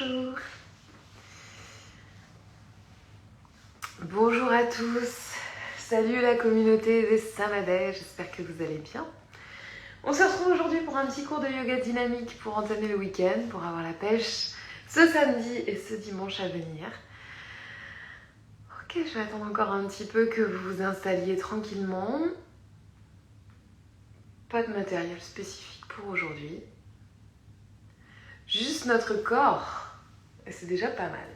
Bonjour. Bonjour à tous. Salut la communauté des Samadeh, j'espère que vous allez bien. On se retrouve aujourd'hui pour un petit cours de yoga dynamique pour entamer le week-end, pour avoir la pêche ce samedi et ce dimanche à venir. Ok, je vais attendre encore un petit peu que vous vous installiez tranquillement. Pas de matériel spécifique pour aujourd'hui. Juste notre corps, et c'est déjà pas mal.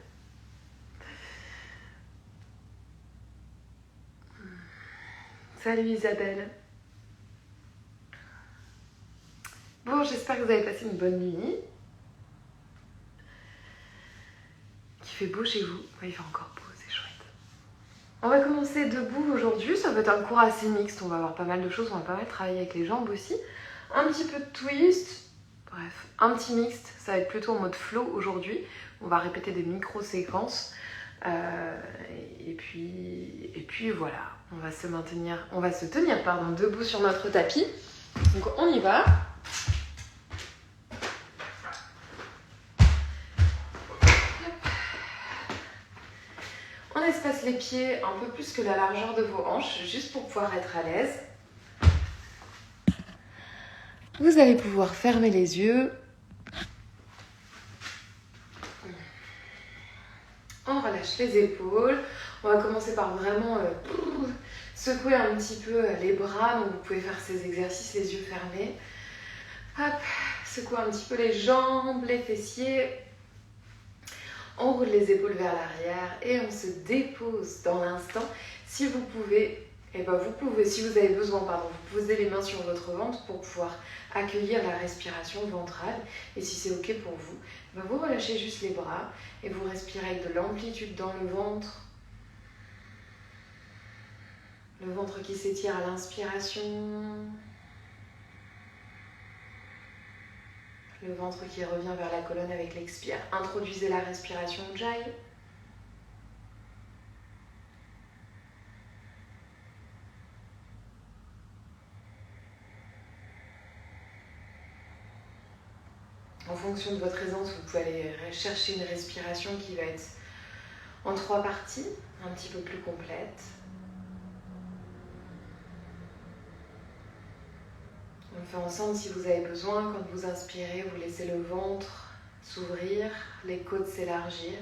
Salut Isabelle. Bon, j'espère que vous avez passé une bonne nuit. Qu'il fait beau chez vous. Oui, il fait encore beau, c'est chouette. On va commencer debout aujourd'hui. Ça va être un cours assez mixte. On va avoir pas mal de choses. On va pas mal travailler avec les jambes aussi. Un petit peu de twist. Bref, un petit mixte. Ça va être plutôt en mode flow aujourd'hui. On va répéter des micro-séquences. Et puis voilà. On va se tenir debout sur notre tapis. Donc on y va. On espace les pieds un peu plus que la largeur de vos hanches, juste pour pouvoir être à l'aise. Vous allez pouvoir fermer les yeux. On relâche les épaules. On va commencer par vraiment secouer un petit peu les bras. Donc vous pouvez faire ces exercices les yeux fermés. Hop, secouer un petit peu les jambes, les fessiers. On roule les épaules vers l'arrière et on se dépose dans l'instant. Si vous pouvez, si vous avez besoin, vous posez les mains sur votre ventre pour pouvoir accueillir la respiration ventrale. Et si c'est ok pour vous, vous relâchez juste les bras et vous respirez avec de l'amplitude dans le ventre. Le ventre qui s'étire à l'inspiration. Le ventre qui revient vers la colonne avec l'expire. Introduisez la respiration Ujjayi. En fonction de votre aisance, vous pouvez aller chercher une respiration qui va être en 3 parties, un petit peu plus complète. On fait ensemble si vous avez besoin. Quand vous inspirez, vous laissez le ventre s'ouvrir, les côtes s'élargir.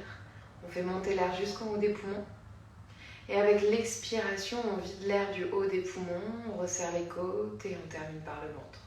On fait monter l'air jusqu'en haut des poumons. Et avec l'expiration, on vide l'air du haut des poumons, on resserre les côtes et on termine par le ventre.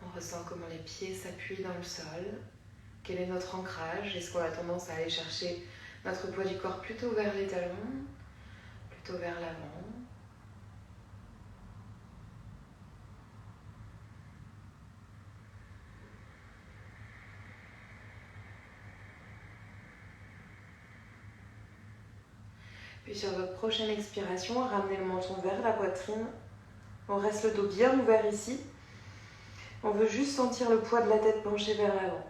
On ressent comment les pieds s'appuient dans le sol. Quel est notre ancrage? Est-ce qu'on a tendance à aller chercher notre poids du corps plutôt vers les talons, plutôt vers l'avant? Puis sur votre prochaine expiration, ramenez le menton vers la poitrine. On reste le dos bien ouvert ici. On veut juste sentir le poids de la tête penchée vers l'avant.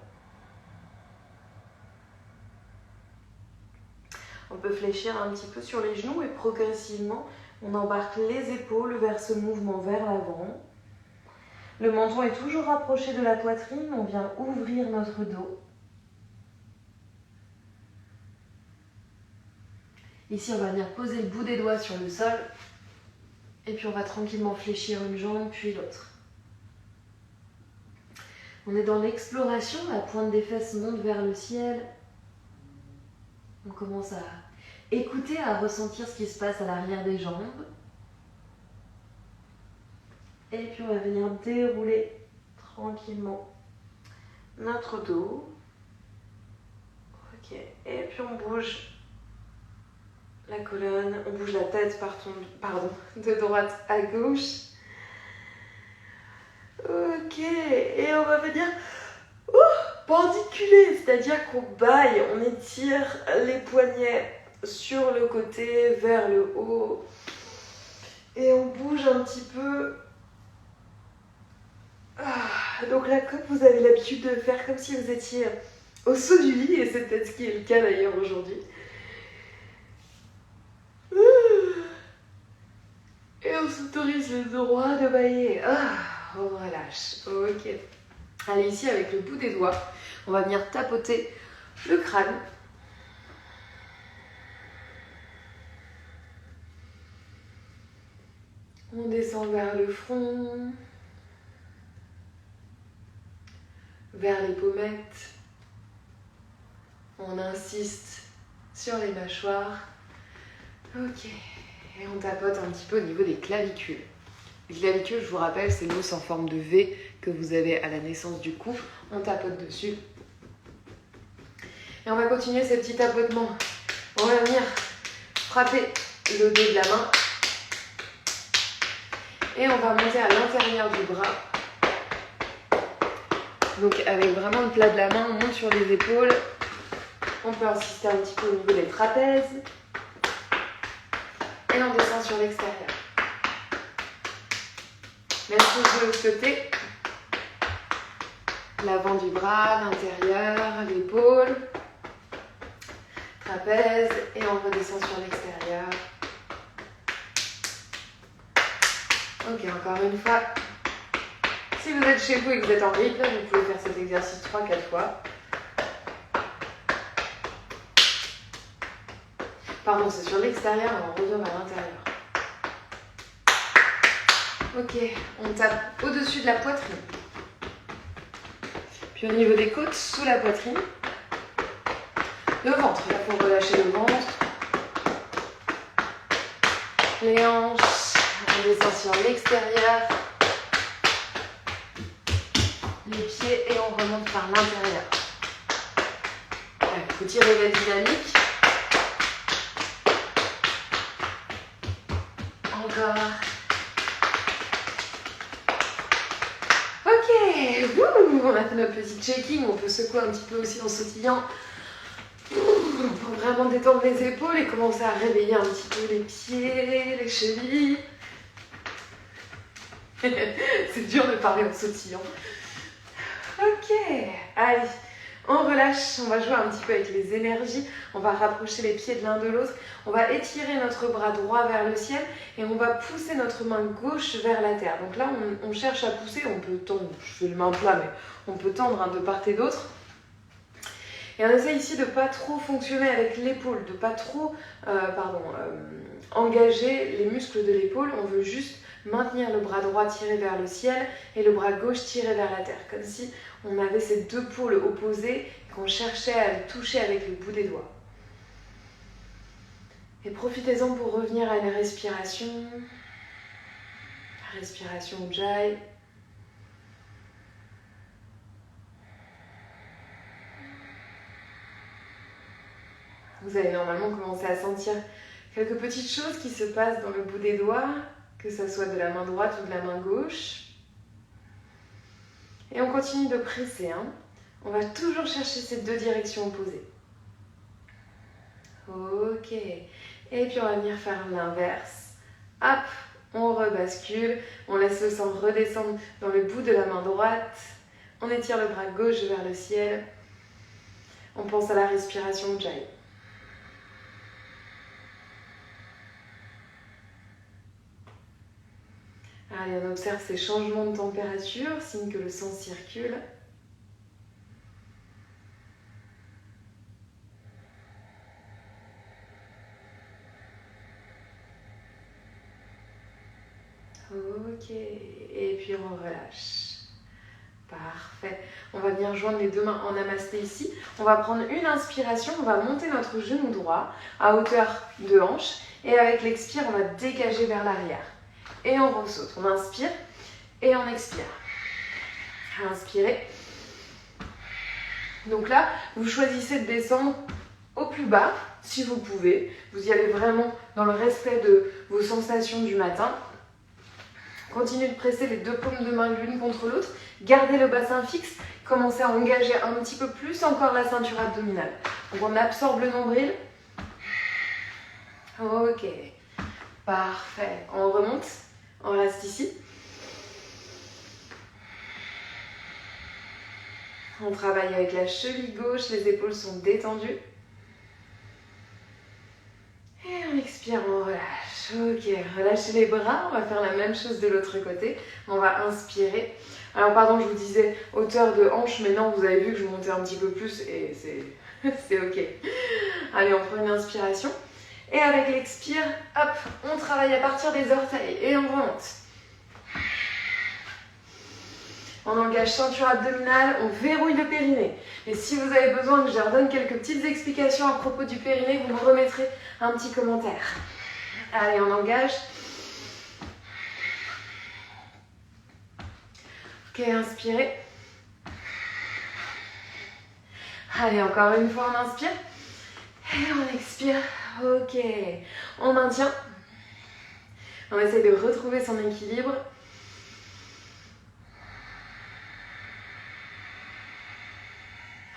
On peut fléchir un petit peu sur les genoux et progressivement, on embarque les épaules vers ce mouvement vers l'avant. Le menton est toujours rapproché de la poitrine, on vient ouvrir notre dos. Ici, on va venir poser le bout des doigts sur le sol. Et puis, on va tranquillement fléchir une jambe, puis l'autre. On est dans l'exploration, la pointe des fesses monte vers le ciel. On commence à écouter, à ressentir ce qui se passe à l'arrière des jambes. Et puis, on va venir dérouler tranquillement notre dos. Ok, et puis on bouge la colonne, on bouge la tête de droite à gauche. Ok, et on va venir pendiculer, c'est-à-dire qu'on baille, on étire les poignets sur le côté vers le haut et on bouge un petit peu. Donc là, comme vous avez l'habitude de faire comme si vous étiez au saut du lit, et c'est peut-être ce qui est le cas d'ailleurs aujourd'hui. Et on s'autorise le droit de bailler. On relâche. Ok. Allez, ici, avec le bout des doigts, on va venir tapoter le crâne. On descend vers le front, vers les pommettes. On insiste sur les mâchoires. Ok. Et on tapote un petit peu au niveau des clavicules. Les clavicules, je vous rappelle, c'est l'os en forme de V que vous avez à la naissance du cou. On tapote dessus. Et on va continuer ces petits tapotements. On va venir frapper le dos de la main. Et on va monter à l'intérieur du bras. Donc avec vraiment le plat de la main, on monte sur les épaules. On peut insister un petit peu au niveau des trapèzes. Et on descend sur l'extérieur. Même chose de l'autre côté. L'avant du bras, l'intérieur, l'épaule. Trapèze. Et on redescend sur l'extérieur. Ok, encore une fois. Si vous êtes chez vous et que vous êtes en rythme, vous pouvez faire cet exercice 3-4 fois. Pardon, c'est sur l'extérieur, on revient à l'intérieur. Ok, on tape au-dessus de la poitrine. Puis au niveau des côtes, sous la poitrine. Le ventre, là il faut relâcher le ventre. Les hanches, on descend sur l'extérieur. Les pieds et on remonte par l'intérieur. Il faut tirer la dynamique. Encore. Ok, on a fait notre petit checking, on peut secouer un petit peu aussi en sautillant pour vraiment détendre les épaules et commencer à réveiller un petit peu les pieds, les chevilles. C'est dur de parler en sautillant. Ok, allez, on relâche, on va jouer un petit peu avec les énergies, on va rapprocher les pieds de l'un de l'autre, on va étirer notre bras droit vers le ciel et on va pousser notre main gauche vers la terre. Donc là, on cherche à pousser, on peut tendre, je fais le main plat, mais on peut tendre de part et d'autre. Et on essaie ici de ne pas trop fonctionner avec l'épaule, de ne pas trop engager les muscles de l'épaule, on veut juste maintenir le bras droit tiré vers le ciel et le bras gauche tiré vers la terre, comme si on avait ces deux pôles opposés et qu'on cherchait à les toucher avec le bout des doigts. Et profitez-en pour revenir à une respiration. Respiration Ujjayi. Vous allez normalement commencer à sentir quelques petites choses qui se passent dans le bout des doigts, que ce soit de la main droite ou de la main gauche. Et on continue de presser. On va toujours chercher ces deux directions opposées. Ok. Et puis on va venir faire l'inverse. Hop, on rebascule. On laisse le sang redescendre dans le bout de la main droite. On étire le bras gauche vers le ciel. On pense à la respiration Ujjayi. Allez, on observe ces changements de température, signe que le sang circule. Ok, et puis on relâche. Parfait. On va venir joindre les deux mains en namasté ici. On va prendre une inspiration, on va monter notre genou droit à hauteur de hanche. Et avec l'expire, on va dégager vers l'arrière. Et on ressaute. On inspire et on expire. Inspirez. Donc là, vous choisissez de descendre au plus bas, si vous pouvez. Vous y allez vraiment dans le respect de vos sensations du matin. Continue de presser les deux paumes de main l'une contre l'autre. Gardez le bassin fixe. Commencez à engager un petit peu plus encore la ceinture abdominale. Donc on absorbe le nombril. Ok. Parfait. On remonte. On reste ici. On travaille avec la cheville gauche. Les épaules sont détendues. Et on expire, on relâche. Ok, relâchez les bras. On va faire la même chose de l'autre côté. On va inspirer. Alors pardon, je vous disais hauteur de hanche, mais non, vous avez vu que je montais un petit peu plus et c'est ok. Allez, on prend une inspiration. Et avec l'expire, hop, on travaille à partir des orteils et on remonte. On engage ceinture abdominale, on verrouille le périnée. Et si vous avez besoin que je leur donne quelques petites explications à propos du périnée, vous me remettrez un petit commentaire. Allez, on engage. Ok, inspirez. Allez, encore une fois, on inspire. Et on expire. Ok, on maintient. On essaie de retrouver son équilibre.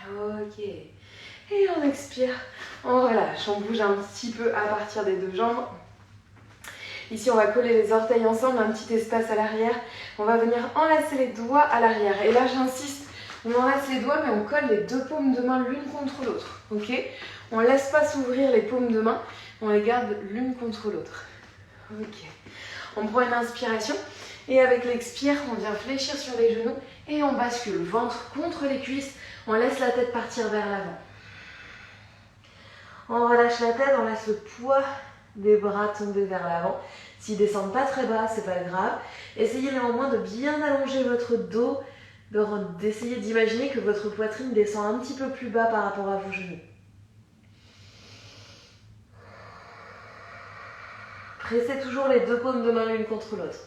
Ok. Et on expire. On relâche. On bouge un petit peu à partir des deux jambes. Ici, on va coller les orteils ensemble, un petit espace à l'arrière. On va venir enlacer les doigts à l'arrière. Et là, j'insiste, on enlace les doigts, mais on colle les deux paumes de main l'une contre l'autre. Ok? On ne laisse pas s'ouvrir les paumes de main. On les garde l'une contre l'autre. Ok. On prend une inspiration. Et avec l'expire, on vient fléchir sur les genoux. Et on bascule, ventre contre les cuisses. On laisse la tête partir vers l'avant. On relâche la tête, on laisse le poids des bras tomber vers l'avant. S'ils ne descendent pas très bas, c'est pas grave. Essayez néanmoins de bien allonger votre dos, d'essayer d'imaginer que votre poitrine descend un petit peu plus bas par rapport à vos genoux. Pressez toujours les deux paumes de main l'une contre l'autre.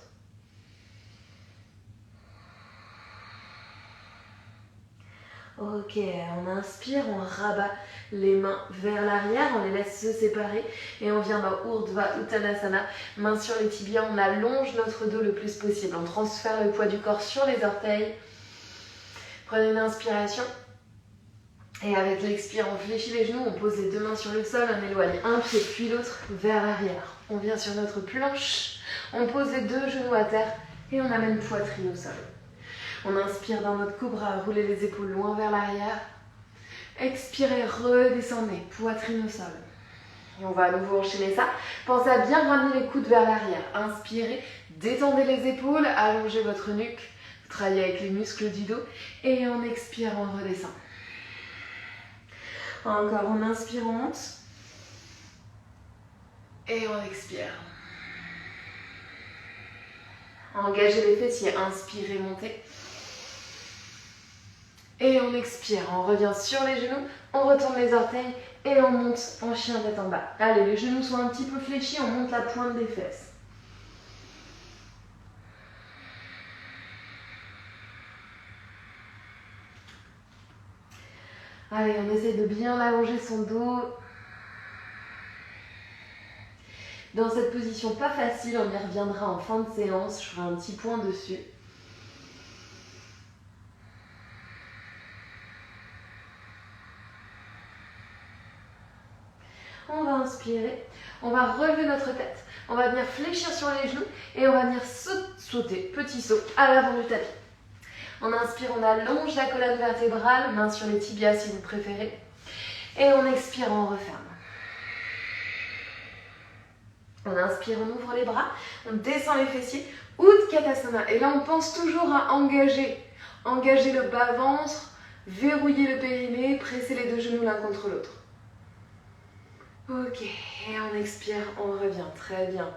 Ok, on inspire, on rabat les mains vers l'arrière, on les laisse se séparer et on vient dans Urdhva Uttanasana, mains sur les tibias, on allonge notre dos le plus possible, on transfère le poids du corps sur les orteils. Prenez une inspiration et avec l'expire, on fléchit les genoux, on pose les deux mains sur le sol, on éloigne un pied puis l'autre vers l'arrière. On vient sur notre planche, on pose les deux genoux à terre et on amène poitrine au sol. On inspire dans notre cobra, roulez les épaules loin vers l'arrière. Expirez, redescendez, poitrine au sol. Et on va à nouveau enchaîner ça. Pensez à bien ramener les coudes vers l'arrière. Inspirez, détendez les épaules, allongez votre nuque. Travaillez avec les muscles du dos. Et on expire, on redescend. Encore, on inspire, on monte. Et on expire. Engagez les fessiers, inspirez, montez. Et on expire, on revient sur les genoux, on retourne les orteils et on monte en chien tête en bas. Allez, les genoux sont un petit peu fléchis, on monte la pointe des fesses. Allez, on essaie de bien allonger son dos. Dans cette position pas facile, on y reviendra en fin de séance, je ferai un petit point dessus. On va inspirer, on va relever notre tête, on va venir fléchir sur les genoux et on va venir sauter, petit saut à l'avant du tapis. On inspire, on allonge la colonne vertébrale, main sur les tibias si vous préférez. Et on expire, on referme. On inspire, on ouvre les bras, on descend les fessiers, Utkatasana. Et là, on pense toujours à engager le bas-ventre, verrouiller le périnée, presser les deux genoux l'un contre l'autre. Ok, et on expire, on revient, très bien.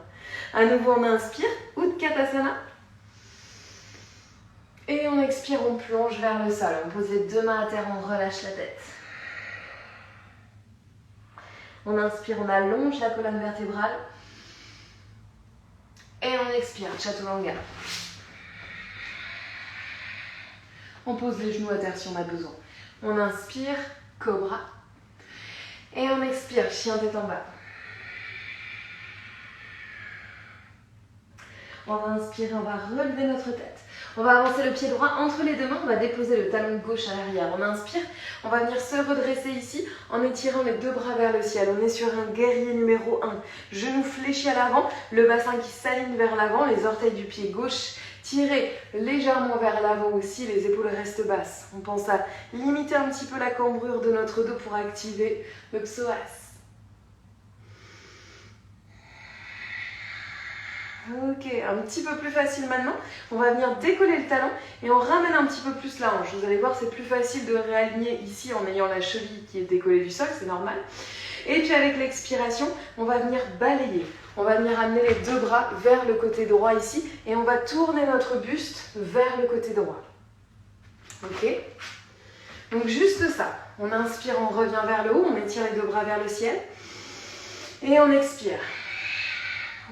À nouveau, on inspire, Utkatasana. Et on expire, on plonge vers le sol. On pose les deux mains à terre, on relâche la tête. On inspire, on allonge la colonne vertébrale. Et on expire, Chaturanga. On pose les genoux à terre si on a besoin. On inspire, Cobra. Et on expire, chien tête en bas. On va inspirer, on va relever notre tête. On va avancer le pied droit entre les deux mains, on va déposer le talon gauche à l'arrière. On inspire, on va venir se redresser ici en étirant les deux bras vers le ciel. On est sur un guerrier numéro 1. Genoux fléchis à l'avant, le bassin qui s'aligne vers l'avant, les orteils du pied gauche tirés légèrement vers l'avant aussi, les épaules restent basses. On pense à limiter un petit peu la cambrure de notre dos pour activer le psoas. Ok, un petit peu plus facile maintenant. On va venir décoller le talon et on ramène un petit peu plus la hanche. Vous allez voir, c'est plus facile de réaligner ici en ayant la cheville qui est décollée du sol, c'est normal. Et puis avec l'expiration, on va venir balayer. On va venir amener les deux bras vers le côté droit ici et on va tourner notre buste vers le côté droit. Ok? Donc juste ça. On inspire, on revient vers le haut, on étire les deux bras vers le ciel. Et on expire.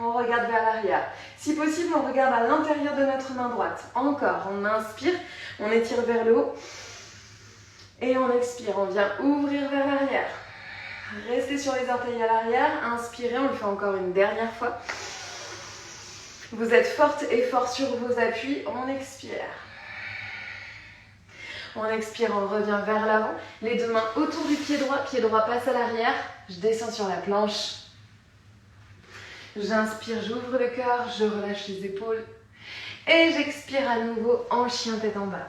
On regarde vers l'arrière. Si possible, on regarde à l'intérieur de notre main droite. Encore, on inspire, on étire vers le haut. Et on expire, on vient ouvrir vers l'arrière. Restez sur les orteils à l'arrière. Inspirez, on le fait encore une dernière fois. Vous êtes forte et fort sur vos appuis. On expire. On expire, on revient vers l'avant. Les deux mains autour du pied droit passe à l'arrière. Je descends sur la planche. J'inspire, j'ouvre le cœur, je relâche les épaules. Et j'expire à nouveau en chien tête en bas.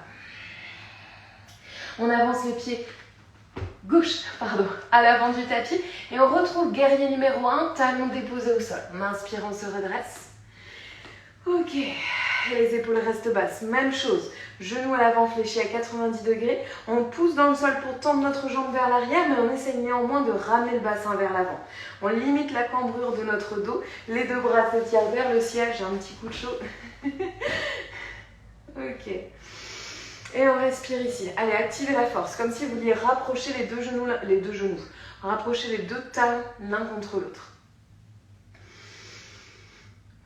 On avance les pieds gauche à l'avant du tapis. Et on retrouve guerrier numéro 1, talon déposé au sol. On inspire, on se redresse. Ok, et les épaules restent basses. Même chose, genoux à l'avant fléchis à 90 degrés. On pousse dans le sol pour tendre notre jambe vers l'arrière, mais on essaye néanmoins de ramener le bassin vers l'avant. On limite la cambrure de notre dos. Les deux bras s'étirent vers le ciel. J'ai un petit coup de chaud. Ok. Et on respire ici. Allez, activez la force, comme si vous vouliez rapprocher les deux genoux. Rapprocher les deux talons l'un contre l'autre.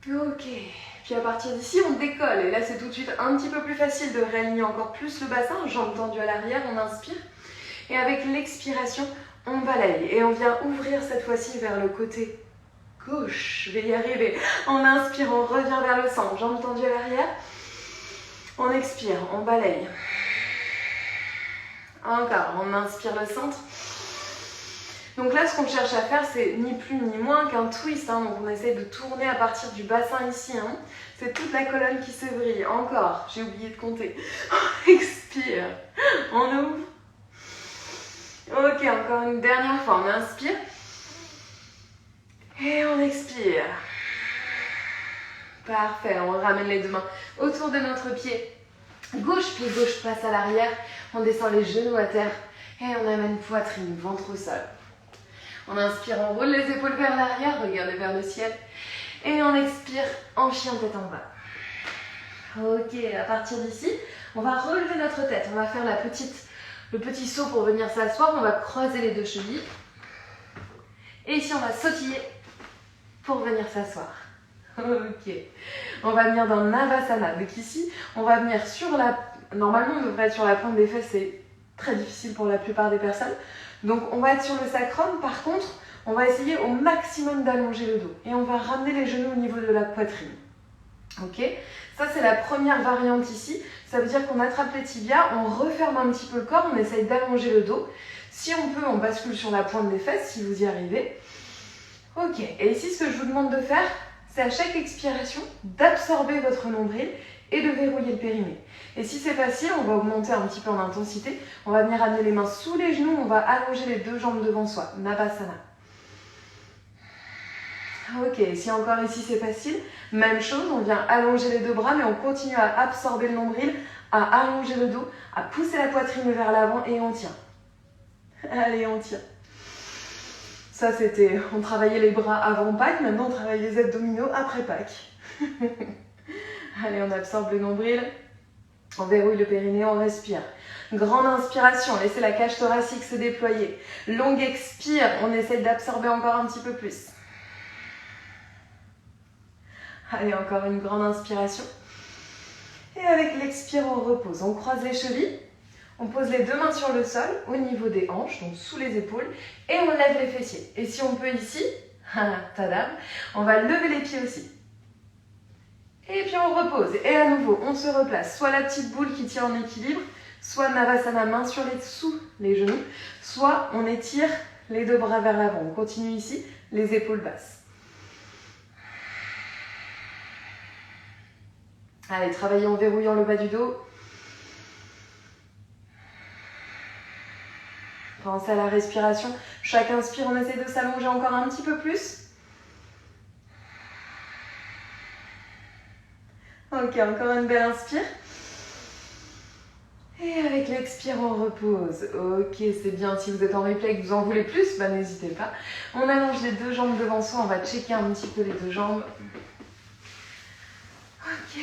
Ok. Puis à partir d'ici, on décolle. Et là, c'est tout de suite un petit peu plus facile de réaligner encore plus le bassin. Jambes tendues à l'arrière, on inspire. Et avec l'expiration, on balaye. Et on vient ouvrir cette fois-ci vers le côté gauche. Je vais y arriver. On inspire, on revient vers le centre. Jambes tendues à l'arrière. On expire, on balaye. Encore, on inspire le centre. Donc là, ce qu'on cherche à faire, c'est ni plus ni moins qu'un twist. Donc on essaie de tourner à partir du bassin ici. C'est toute la colonne qui se brille. Encore, j'ai oublié de compter. On expire, on ouvre. Ok, encore une dernière fois. On inspire. Et on expire. Parfait, on ramène les deux mains autour de notre pied gauche passe à l'arrière. On descend les genoux à terre. Et on amène poitrine, ventre au sol. On inspire, on roule les épaules vers l'arrière, regardez vers le ciel. Et on expire en chien tête en bas. Ok, à partir d'ici, on va relever notre tête. On va faire le petit saut pour venir s'asseoir. On va croiser les deux chevilles. Et ici, on va sautiller pour venir s'asseoir. Ok. On va venir dans Navasana. Donc ici, on va venir sur la... Normalement, on devrait être sur la pointe des fesses. C'est très difficile pour la plupart des personnes. Donc on va être sur le sacrum, par contre, on va essayer au maximum d'allonger le dos. Et on va ramener les genoux au niveau de la poitrine. Ok? Ça c'est la première variante ici. Ça veut dire qu'on attrape les tibias, on referme un petit peu le corps, on essaye d'allonger le dos. Si on peut, on bascule sur la pointe des fesses, si vous y arrivez. Ok, et ici ce que je vous demande de faire, c'est à chaque expiration d'absorber votre nombril et de verrouiller le périnée. Et si c'est facile, on va augmenter un petit peu en intensité. On va venir amener les mains sous les genoux, on va allonger les deux jambes devant soi. Navasana. Ok, si encore ici c'est facile, même chose, on vient allonger les deux bras, mais on continue à absorber le nombril, à allonger le dos, à pousser la poitrine vers l'avant et on tient. Allez, on tient. Ça c'était, on travaillait les bras avant Pâques, maintenant on travaille les abdominaux après Pâques. Allez, on absorbe le nombril. On verrouille le périnée, on respire. Grande inspiration, laissez la cage thoracique se déployer. Longue expire, on essaie d'absorber encore un petit peu plus. Allez, encore une grande inspiration. Et avec l'expire, on repose. On croise les chevilles. On pose les deux mains sur le sol, au niveau des hanches, donc sous les épaules. Et on lève les fessiers. Et si on peut ici, tadam, on va lever les pieds aussi. Et puis on repose. Et à nouveau, on se replace. Soit la petite boule qui tient en équilibre, soit Navasana, main sous les genoux, soit on étire les deux bras vers l'avant. On continue ici, les épaules basses. Allez, travaillez en verrouillant le bas du dos. Pensez à la respiration. Chaque inspire, on essaie de s'allonger encore un petit peu plus. Ok, encore une belle inspire. Et avec l'expire, on repose. Ok, c'est bien. Si vous êtes en replay et que vous en voulez plus, bah, n'hésitez pas. On allonge les deux jambes devant soi. On va checker un petit peu les deux jambes. Ok.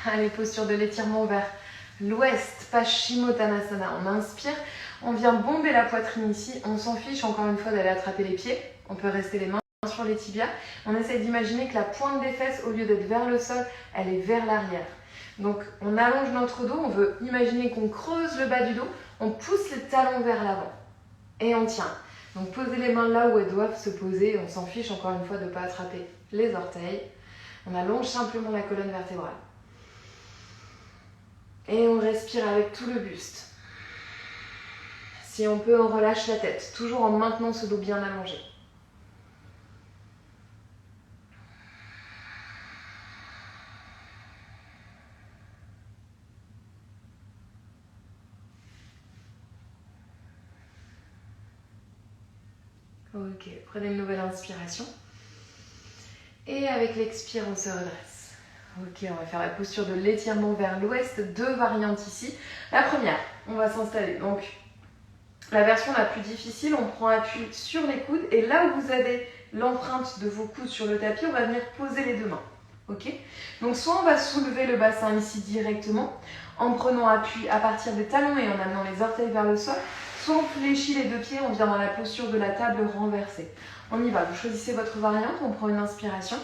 Allez, posture de l'étirement vers l'ouest. Paschimottanasana. On inspire. On vient bomber la poitrine ici. On s'en fiche encore une fois d'aller attraper les pieds. On peut rester les mains sur les tibias. On essaie d'imaginer que la pointe des fesses, au lieu d'être vers le sol, elle est vers l'arrière. Donc on allonge notre dos, on veut imaginer qu'on creuse le bas du dos, on pousse les talons vers l'avant et on tient. Donc posez les mains là où elles doivent se poser, on s'en fiche encore une fois de ne pas attraper les orteils. On allonge simplement la colonne vertébrale. Et on respire avec tout le buste. Si on peut, on relâche la tête, toujours en maintenant ce dos bien allongé. Ok, prenez une nouvelle inspiration. Et avec l'expire, on se redresse. Ok, on va faire la posture de l'étirement vers l'ouest. Deux variantes ici. La première, on va s'installer. Donc, la version la plus difficile, on prend appui sur les coudes. Et là où vous avez l'empreinte de vos coudes sur le tapis, on va venir poser les deux mains. Ok? Donc, soit on va soulever le bassin ici directement, en prenant appui à partir des talons et en amenant les orteils vers le sol. Soit on fléchit les deux pieds, on vient dans la posture de la table renversée. On y va, vous choisissez votre variante, on prend une inspiration.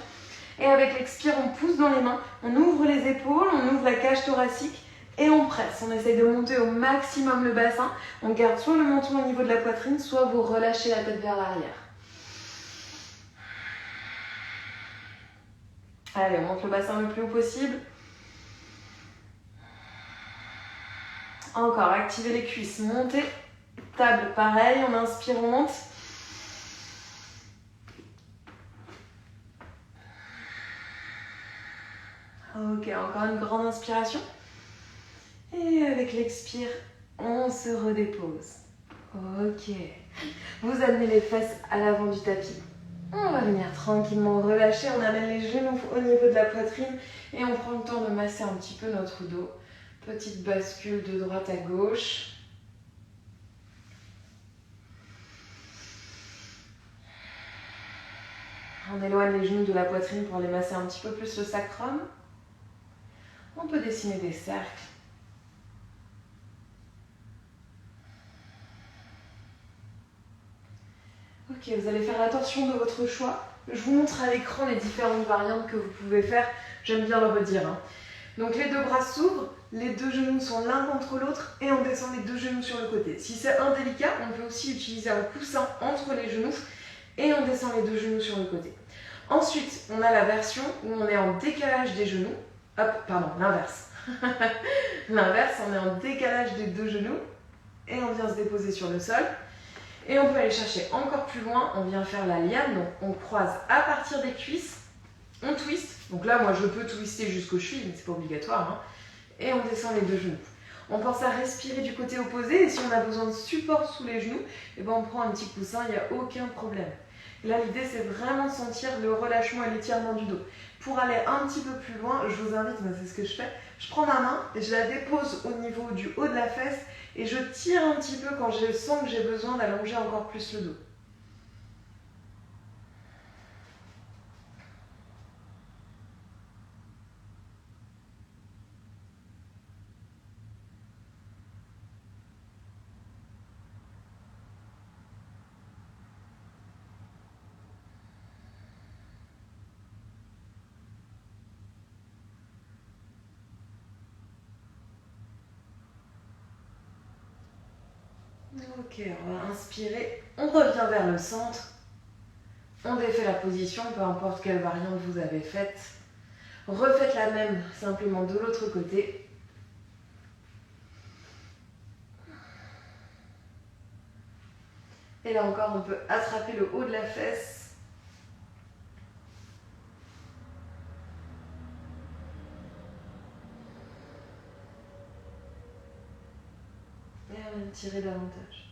Et avec l'expire, on pousse dans les mains, on ouvre les épaules, on ouvre la cage thoracique et on presse. On essaye de monter au maximum le bassin. On garde soit le menton au niveau de la poitrine, soit vous relâchez la tête vers l'arrière. Allez, on monte le bassin le plus haut possible. Encore, activez les cuisses, montez. Table, pareil, on inspire, on monte. Ok, encore une grande inspiration. Et avec l'expire, on se redépose. Ok. Vous amenez les fesses à l'avant du tapis. On va venir tranquillement relâcher. On amène les genoux au niveau de la poitrine et on prend le temps de masser un petit peu notre dos. Petite bascule de droite à gauche. On éloigne les genoux de la poitrine pour aller masser un petit peu plus le sacrum. On peut dessiner des cercles. Ok, vous allez faire la torsion de votre choix. Je vous montre à l'écran les différentes variantes que vous pouvez faire. J'aime bien le redire. Donc les deux bras s'ouvrent, les deux genoux sont l'un contre l'autre et on descend les deux genoux sur le côté. Si c'est indélicat, on peut aussi utiliser un coussin entre les genoux et on descend les deux genoux sur le côté. Ensuite, on a la version où on est en décalage des genoux. Hop, pardon, l'inverse. L'inverse, on est en décalage des deux genoux et on vient se déposer sur le sol. Et on peut aller chercher encore plus loin, on vient faire la liane, donc on croise à partir des cuisses, on twist. Donc là, moi, je peux twister jusqu'aux chevilles, mais c'est pas obligatoire. Et on descend les deux genoux. On pense à respirer du côté opposé et si on a besoin de support sous les genoux, eh ben on prend un petit coussin, il n'y a aucun problème. Et là, l'idée, c'est vraiment de sentir le relâchement et l'étirement du dos. Pour aller un petit peu plus loin, je vous invite, c'est ce que je fais, je prends ma main et je la dépose au niveau du haut de la fesse et je tire un petit peu quand je sens que j'ai besoin d'allonger encore plus le dos. Ok, on va inspirer, on revient vers le centre, on défait la position, peu importe quelle variante vous avez faite. Refaites la même simplement de l'autre côté. Et là encore, on peut attraper le haut de la fesse. Et on va tirer davantage.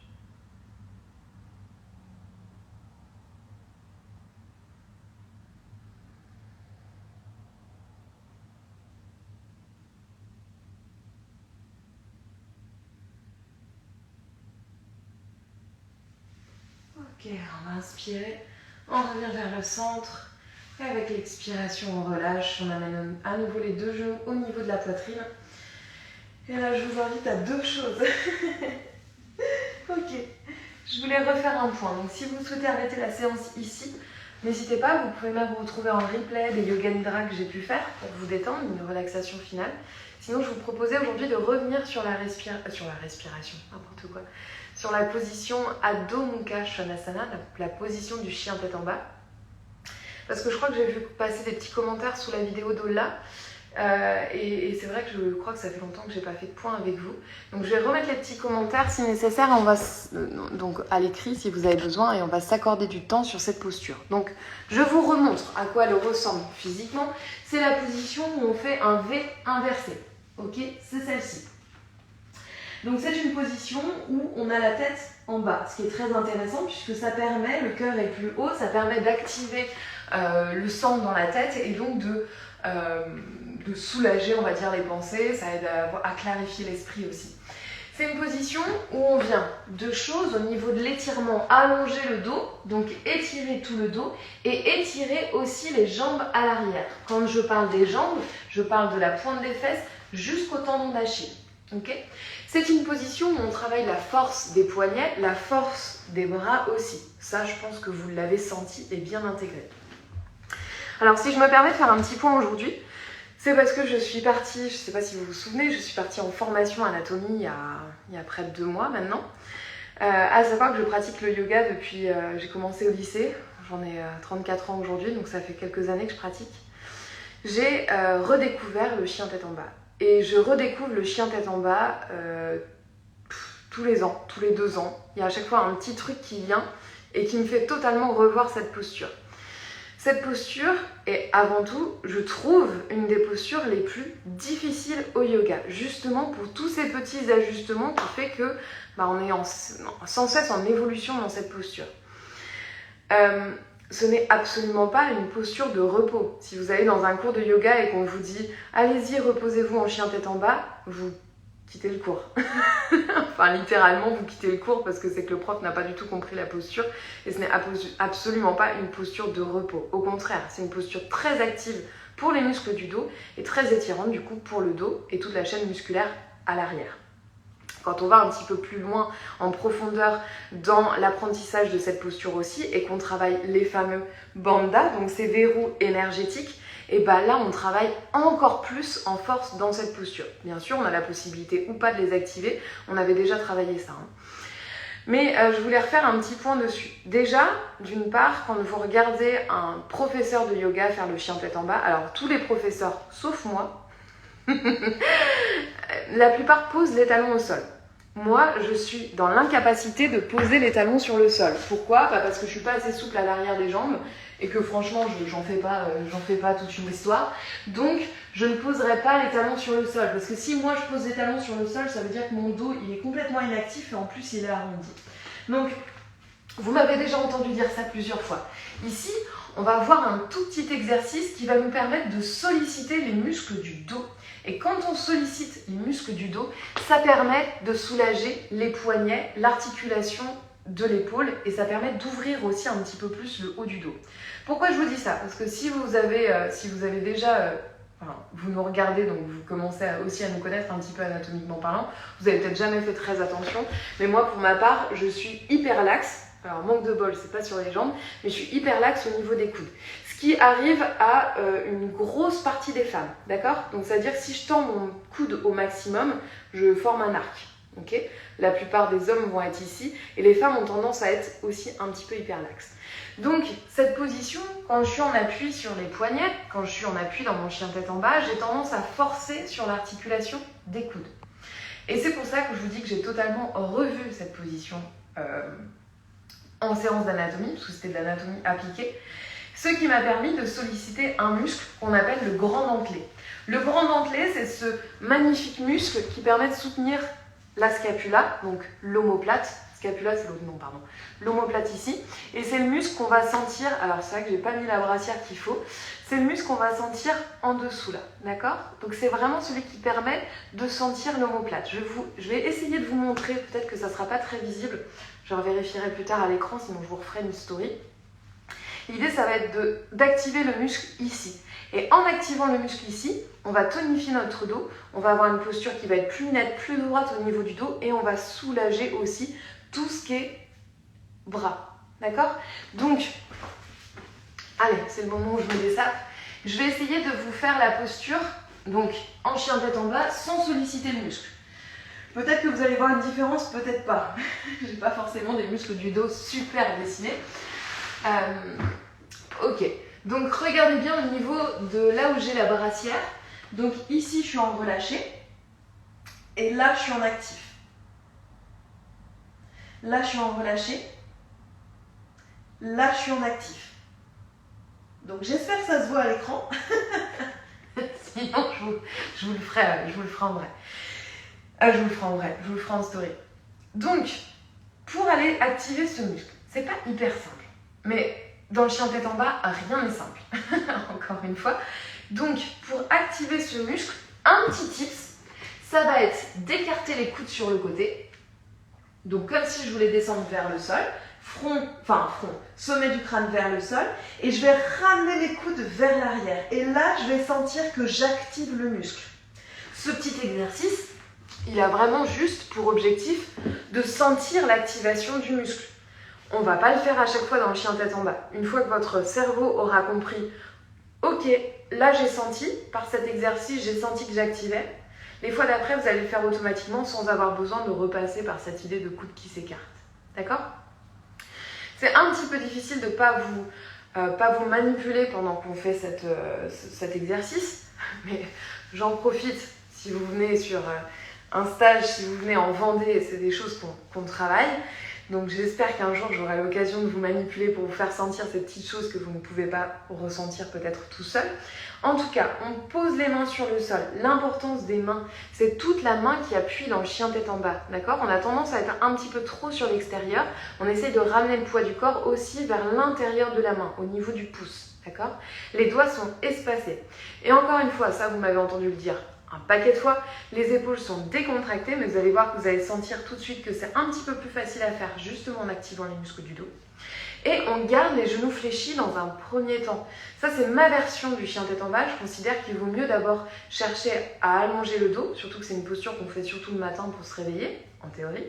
Ok, on va inspirer, on revient vers le centre. Et avec l'expiration, on relâche, on amène à nouveau les deux genoux au niveau de la poitrine. Et là, je vous invite à deux choses. Ok, je voulais refaire un point. Donc, si vous souhaitez arrêter la séance ici, n'hésitez pas, vous pouvez même vous retrouver en replay des yoga nidra que j'ai pu faire pour vous détendre, une relaxation finale. Sinon, je vous proposais aujourd'hui de revenir sur la respiration, n'importe quoi. Sur la position Adho Mukha Svanasana, la position du chien tête en bas. Parce que je crois que j'ai vu passer des petits commentaires sous la vidéo d'Ola. Et c'est vrai que je crois que ça fait longtemps que je n'ai pas fait de point avec vous. Donc je vais remettre les petits commentaires si nécessaire. On va donc à l'écrit si vous avez besoin et on va s'accorder du temps sur cette posture. Donc je vous remontre à quoi elle ressemble physiquement. C'est la position où on fait un V inversé. Ok, c'est celle-ci. Donc c'est une position où on a la tête en bas, ce qui est très intéressant puisque ça permet, le cœur est plus haut, ça permet d'activer le sang dans la tête et donc de soulager, on va dire, les pensées, ça aide à clarifier l'esprit aussi. C'est une position où on vient deux choses au niveau de l'étirement, allonger le dos, donc étirer tout le dos et étirer aussi les jambes à l'arrière. Quand je parle des jambes, je parle de la pointe des fesses jusqu'au tendon d'Achille. Okay ? C'est une position où on travaille la force des poignets, la force des bras aussi. Ça, je pense que vous l'avez senti et bien intégré. Alors, si je me permets de faire un petit point aujourd'hui, c'est parce que je suis partie, je ne sais pas si vous vous souvenez, je suis partie en formation anatomie il y a près de 2 mois maintenant. À savoir que je pratique le yoga depuis, j'ai commencé au lycée, j'en ai 34 ans aujourd'hui, donc ça fait quelques années que je pratique. J'ai redécouvert le chien tête en bas. Et je redécouvre le chien tête en bas tous les ans, tous les 2 ans. Il y a à chaque fois un petit truc qui vient et qui me fait totalement revoir cette posture. Cette posture est avant tout, je trouve, une des postures les plus difficiles au yoga. Justement pour tous ces petits ajustements qui fait que on est sans cesse en évolution dans cette posture. Ce n'est absolument pas une posture de repos. Si vous allez dans un cours de yoga et qu'on vous dit « Allez-y, reposez-vous en chien tête en bas », vous quittez le cours. Enfin, littéralement, vous quittez le cours parce que c'est que le prof n'a pas du tout compris la posture et ce n'est absolument pas une posture de repos. Au contraire, c'est une posture très active pour les muscles du dos et très étirante du coup pour le dos et toute la chaîne musculaire à l'arrière. Quand on va un petit peu plus loin en profondeur dans l'apprentissage de cette posture aussi et qu'on travaille les fameux bandhas, donc ces verrous énergétiques, et là on travaille encore plus en force dans cette posture. Bien sûr, on a la possibilité ou pas de les activer, on avait déjà travaillé ça. Mais je voulais refaire un petit point dessus. Déjà, d'une part, quand vous regardez un professeur de yoga faire le chien tête en bas, alors tous les professeurs, sauf moi, la plupart posent les talons au sol. Moi, je suis dans l'incapacité de poser les talons sur le sol. Pourquoi ? Parce que je suis pas assez souple à l'arrière des jambes et que franchement, j'en fais pas toute une histoire. Donc, je ne poserai pas les talons sur le sol. Parce que si moi, je pose les talons sur le sol, ça veut dire que mon dos, il est complètement inactif et en plus, il est arrondi. Donc, vous m'avez déjà entendu dire ça plusieurs fois. Ici, on va voir un tout petit exercice qui va nous permettre de solliciter les muscles du dos. Et quand on sollicite les muscles du dos, ça permet de soulager les poignets, l'articulation de l'épaule et ça permet d'ouvrir aussi un petit peu plus le haut du dos. Pourquoi je vous dis ça ? Parce que si vous avez déjà, vous nous regardez, donc vous commencez aussi à nous connaître un petit peu anatomiquement parlant, vous avez peut-être jamais fait très attention, mais moi pour ma part, je suis hyper laxe. Alors manque de bol, c'est pas sur les jambes, mais je suis hyper laxe au niveau des coudes. Ce qui arrive à une grosse partie des femmes, d'accord ? Donc c'est-à-dire que si je tends mon coude au maximum, je forme un arc, ok? La plupart des hommes vont être ici et les femmes ont tendance à être aussi un petit peu hyperlaxes. Donc cette position, quand je suis en appui sur les poignets, quand je suis en appui dans mon chien tête en bas, j'ai tendance à forcer sur l'articulation des coudes. Et c'est pour ça que je vous dis que j'ai totalement revu cette position en séance d'anatomie, parce que c'était de l'anatomie appliquée, ce qui m'a permis de solliciter un muscle qu'on appelle le grand dentelé. Le grand dentelé, c'est ce magnifique muscle qui permet de soutenir la scapula, donc l'omoplate. Scapula, c'est l'autre nom, pardon. L'omoplate ici. Et c'est le muscle qu'on va sentir, alors c'est vrai que j'ai pas mis la brassière qu'il faut, c'est le muscle qu'on va sentir en dessous là, d'accord? Donc c'est vraiment celui qui permet de sentir l'omoplate. Je vais essayer de vous montrer, peut-être que ça sera pas très visible, je vérifierai plus tard à l'écran, sinon je vous referai une story. L'idée, ça va être d'activer le muscle ici. Et en activant le muscle ici, on va tonifier notre dos, on va avoir une posture qui va être plus nette, plus droite au niveau du dos et on va soulager aussi tout ce qui est bras. D'accord? Donc, allez, c'est le moment où je me dessape. Je vais essayer de vous faire la posture, donc en chien tête en bas, sans solliciter le muscle. Peut-être que vous allez voir une différence, peut-être pas. J'ai pas forcément des muscles du dos super dessinés. Ok, donc regardez bien au niveau de là où j'ai la brassière. Donc ici je suis en relâché et là je suis en actif. Là je suis en relâché, là je suis en actif. Donc j'espère que ça se voit à l'écran. Sinon je vous le ferai en vrai. Je vous le ferai en vrai, je vous le ferai en story. Donc pour aller activer ce muscle, c'est pas hyper simple. Mais dans le chien tête en bas, rien n'est simple. Encore une fois. Donc, pour activer ce muscle, un petit tips, ça va être d'écarter les coudes sur le côté. Donc, comme si je voulais descendre vers le sol. Sommet du crâne vers le sol. Et je vais ramener les coudes vers l'arrière. Et là, je vais sentir que j'active le muscle. Ce petit exercice, il a vraiment juste pour objectif de sentir l'activation du muscle. On ne va pas le faire à chaque fois dans le chien tête en bas. Une fois que votre cerveau aura compris, ok, là j'ai senti, par cet exercice, j'ai senti que j'activais. Les fois d'après, vous allez le faire automatiquement sans avoir besoin de repasser par cette idée de coude qui s'écarte. D'accord? C'est un petit peu difficile de ne pas vous manipuler pendant qu'on fait cet exercice, mais j'en profite si vous venez sur un stage, si vous venez en Vendée, c'est des choses qu'on travaille. Donc j'espère qu'un jour j'aurai l'occasion de vous manipuler pour vous faire sentir ces petites choses que vous ne pouvez pas ressentir peut-être tout seul. En tout cas, on pose les mains sur le sol. L'importance des mains, c'est toute la main qui appuie dans le chien tête en bas. D'accord? On a tendance à être un petit peu trop sur l'extérieur. On essaye de ramener le poids du corps aussi vers l'intérieur de la main, au niveau du pouce. D'accord? Les doigts sont espacés. Et encore une fois, ça vous m'avez entendu le dire un paquet de fois, les épaules sont décontractées, mais vous allez voir que vous allez sentir tout de suite que c'est un petit peu plus facile à faire justement en activant les muscles du dos. Et on garde les genoux fléchis dans un premier temps. Ça, c'est ma version du chien tête en bas. Je considère qu'il vaut mieux d'abord chercher à allonger le dos, surtout que c'est une posture qu'on fait surtout le matin pour se réveiller, en théorie.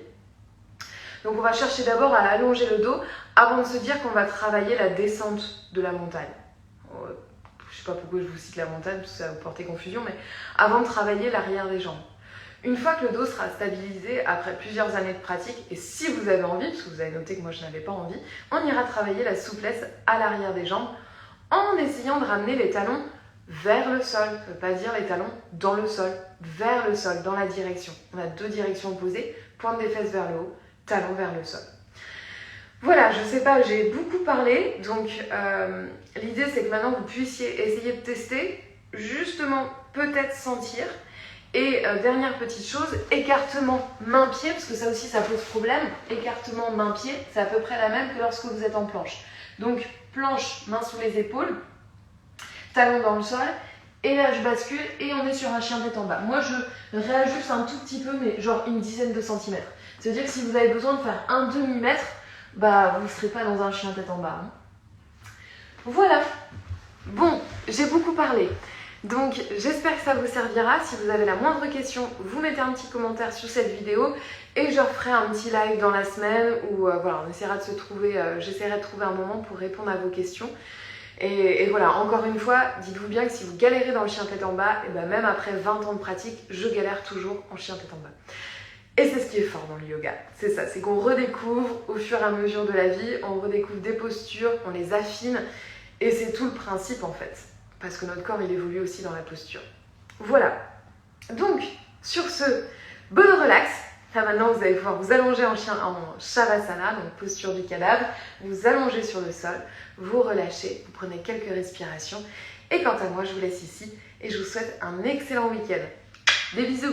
Donc on va chercher d'abord à allonger le dos avant de se dire qu'on va travailler la descente de la montagne. Je ne sais pas pourquoi je vous cite la montagne, parce que ça va vous porter confusion, mais avant de travailler l'arrière des jambes. Une fois que le dos sera stabilisé, après plusieurs années de pratique, et si vous avez envie, parce que vous avez noté que moi je n'avais pas envie, on ira travailler la souplesse à l'arrière des jambes en essayant de ramener les talons vers le sol. Ça ne veut pas dire les talons dans le sol, vers le sol, dans la direction. On a deux directions opposées, pointe des fesses vers le haut, talons vers le sol. Voilà, je sais pas, j'ai beaucoup parlé, donc l'idée c'est que maintenant vous puissiez essayer de tester, justement peut-être sentir. Et dernière petite chose, écartement main-pied, parce que ça aussi ça pose problème. Écartement main-pied, c'est à peu près la même que lorsque vous êtes en planche. Donc planche, main sous les épaules, talon dans le sol, et là je bascule et on est sur un chien tête en bas. Moi je réajuste un tout petit peu, mais genre une dizaine de centimètres. C'est-à-dire que si vous avez besoin de faire un demi-mètre, bah vous ne serez pas dans un chien tête en bas. Hein. Voilà. Bon, j'ai beaucoup parlé. Donc j'espère que ça vous servira. Si vous avez la moindre question, vous mettez un petit commentaire sous cette vidéo et je referai un petit live dans la semaine où voilà, on essaiera de se trouver, j'essaierai de trouver un moment pour répondre à vos questions. Et voilà, encore une fois, dites-vous bien que si vous galérez dans le chien tête en bas, et ben même après 20 ans de pratique, je galère toujours en chien tête en bas. Et c'est ce qui est fort dans le yoga, c'est ça, c'est qu'on redécouvre au fur et à mesure de la vie, on redécouvre des postures, on les affine, et c'est tout le principe en fait, parce que notre corps il évolue aussi dans la posture. Voilà, donc sur ce, bon relax. Là maintenant vous allez pouvoir vous allonger en Shavasana, donc posture du cadavre, vous allongez sur le sol, vous relâchez, vous prenez quelques respirations, et quant à moi je vous laisse ici, et je vous souhaite un excellent week-end. Des bisous.